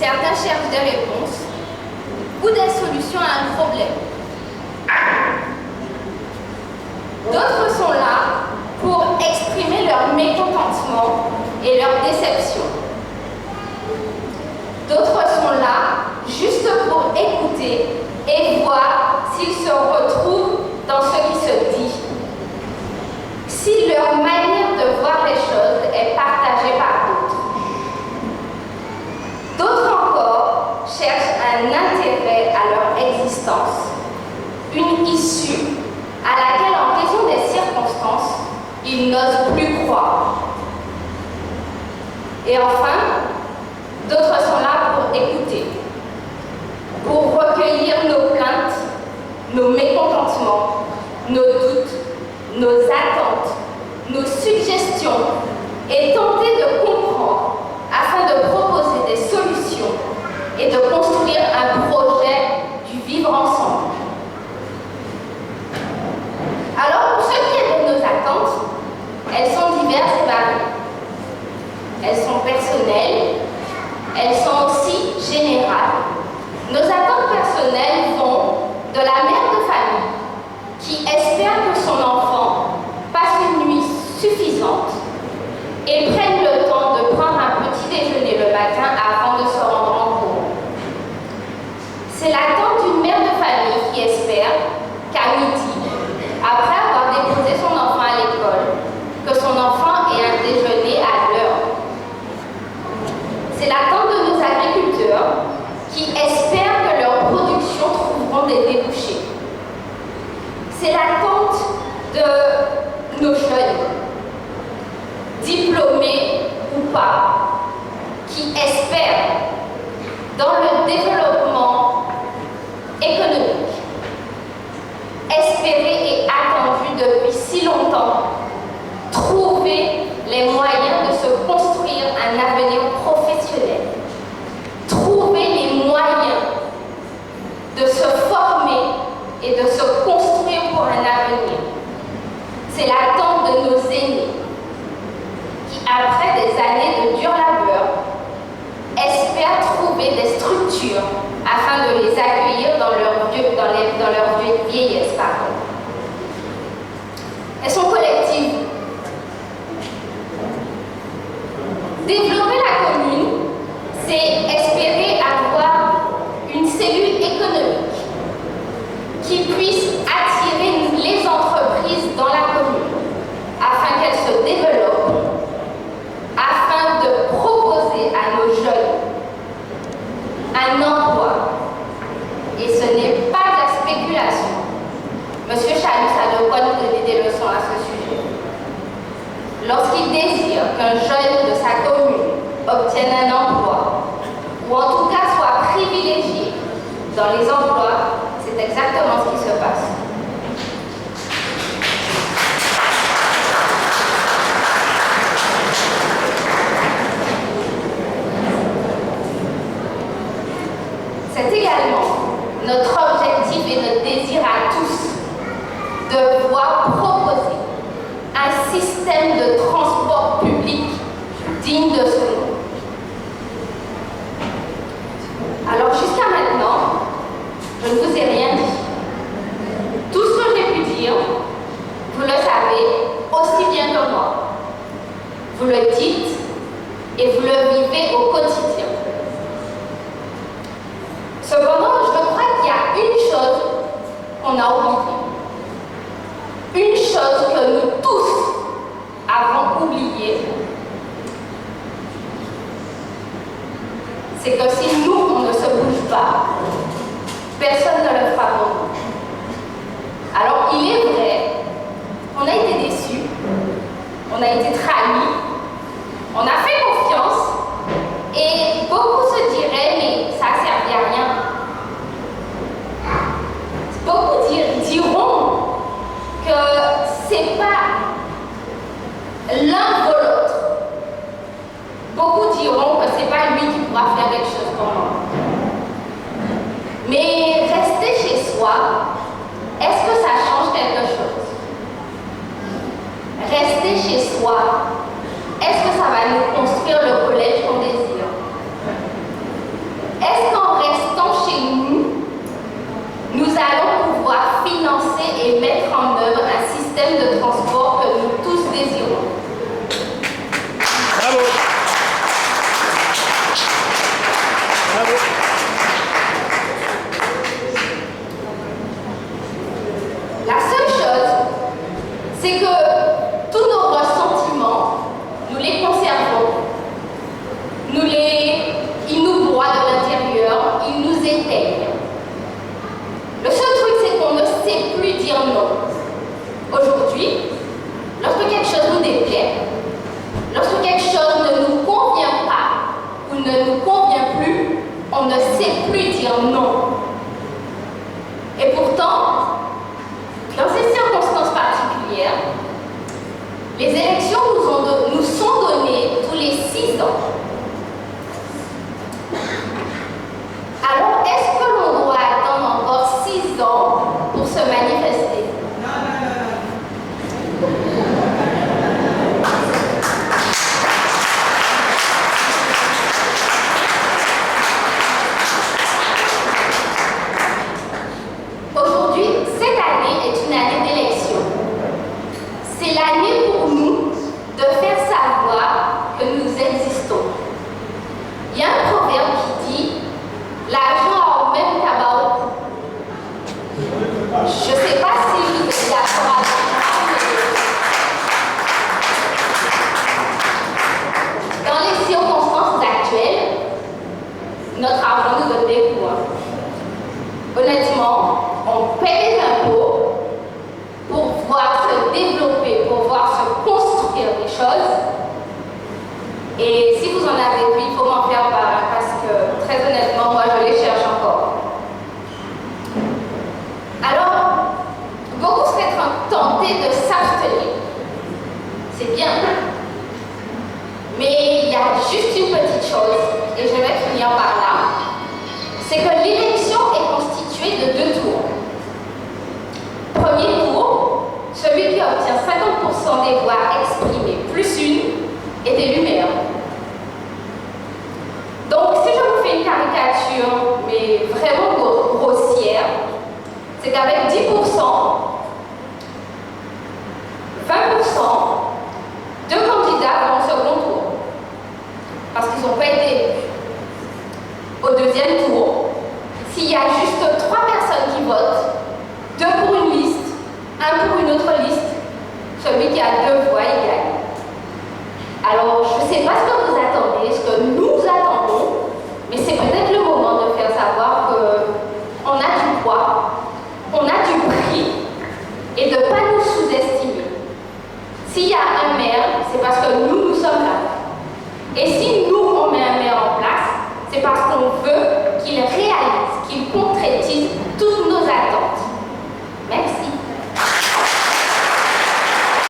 Certains cherchent des réponses ou des solutions à un problème. D'autres sont là pour exprimer leur mécontentement et leur déception. D'autres sont là juste pour écouter et voir s'ils se retrouvent dans ce qui se dit. Si leur manière de voir les choses est partagée par d'autres. D'autres encore cherchent un intérêt à leur existence, une issue à laquelle, en raison des circonstances, ils n'osent plus croire. Et enfin, d'autres sont là pour écouter, pour recueillir nos plaintes, nos mécontentements, nos doutes, nos attentes, nos suggestions et tenter de comprendre afin de proposer des solutions et de construire un projet du vivre ensemble. Alors, pour ce qui est de nos attentes, elles sont diverses et variées. Elles sont personnelles, elles sont aussi générales. Nos attentes personnelles vont de la mère de famille qui espère que son enfant passe une nuit suffisante et prenne le temps de prendre un petit déjeuner le matin avant de se rendre en cours. C'est l'attente d'une mère de famille qui espère qu'à midi, après avoir déposé son enfant à l'école, que son enfant ait un déjeuner à l'heure. C'est l'attente de nos agriculteurs qui espèrent que leurs productions trouveront des débouchés. C'est l'attente de nos jeunes, diplômés ou pas, qui espèrent dans le développement économique, espéré et attendu depuis si longtemps, trouver les moyens de se construire un avenir professionnel, trouver les moyens de se former et de se construire pour un avenir. C'est l'attente de nos aînés qui, après des années de dur labeur, espèrent trouver des structures afin de les accueillir dans leur vieillesse. Elles sont collectives. Développer la commune, c'est espérer avoir une cellule économique qui puisse attirer les entreprises dans la commune afin qu'elles se développent, afin de proposer à nos jeunes un emploi. Et ce n'est pas de la spéculation. Monsieur Chalus a de quoi nous donner des leçons à ce sujet. Lorsqu'il désire qu'un jeune de sa commune obtienne un emploi, ou en tout cas soit privilégié dans les emplois, c'est exactement ce qui se passe. C'est également notre objectif et notre désir à tous de voir proposer un système de transport public digne de ce nom. Alors jusqu'à maintenant, je ne vous ai rien dit. Tout ce que j'ai pu dire, vous le savez aussi bien que moi. Vous le dites et vous le vivez au quotidien. Cependant, je crois qu'il y a une chose qu'on a oubliée. Une chose que nous tous avons oubliée, c'est que si nous, on ne se bouge pas, personne ne le fera pour nous. Alors, il est vrai qu'on a été déçus, on a été trahis, on a fait confiance, et beaucoup se diraient, mais ça ne servait à rien. Beaucoup diront que c'est pas l'un de l'autre. Beaucoup diront que c'est pas lui qui pourra faire quelque chose pour moi. Mais rester chez soi, est-ce que ça change quelque chose? Rester chez soi, est-ce que ça va nous construire le collège qu'on désire? sait plus dire non. Et pourtant, dans ces circonstances particulières, les élections nous sont données tous les 6 ans. Alors, est-ce que l'on doit attendre encore 6 ans pour se manifester? Aujourd'hui, cette année est une année d'élection. C'est l'année pour nous de faire savoir que nous existons. Il y a un proverbe qui dit « l'argent au même tabac ». Je ne sais pas si vous êtes d'accord avec moi. Dans les circonstances actuelles, notre argent nous donne des coups. Honnêtement, on paie des impôts pour voir se développer, pour voir se construire des choses. Et si vous en avez vu, il faut m'en faire part, parce que très honnêtement, moi je les cherche encore. Alors, beaucoup seraient tentés de s'abstenir. C'est bien. Mais il y a juste une petite chose, et je vais finir par là. C'est que l'élection est constituée de 2 tours. Premier tour, celui qui obtient 50% des voix exprimées plus une est élu maire. Donc, si je vous fais une caricature, mais vraiment grossière, c'est qu'avec 10%, 20%, 2 candidats vont au second tour, parce qu'ils n'ont pas été élus. Au deuxième tour, s'il y a juste 3 personnes qui votent, 2 pour une liste, 1 pour une autre liste, celui qui a 2 voix, il gagne. Alors, je ne sais pas ce que vous attendez, ce que nous attendons, mais c'est peut-être le moment de faire savoir qu'on a du poids, on a du prix, et de ne pas nous sous-estimer. S'il y a un maire, c'est parce que nous sommes là. Et si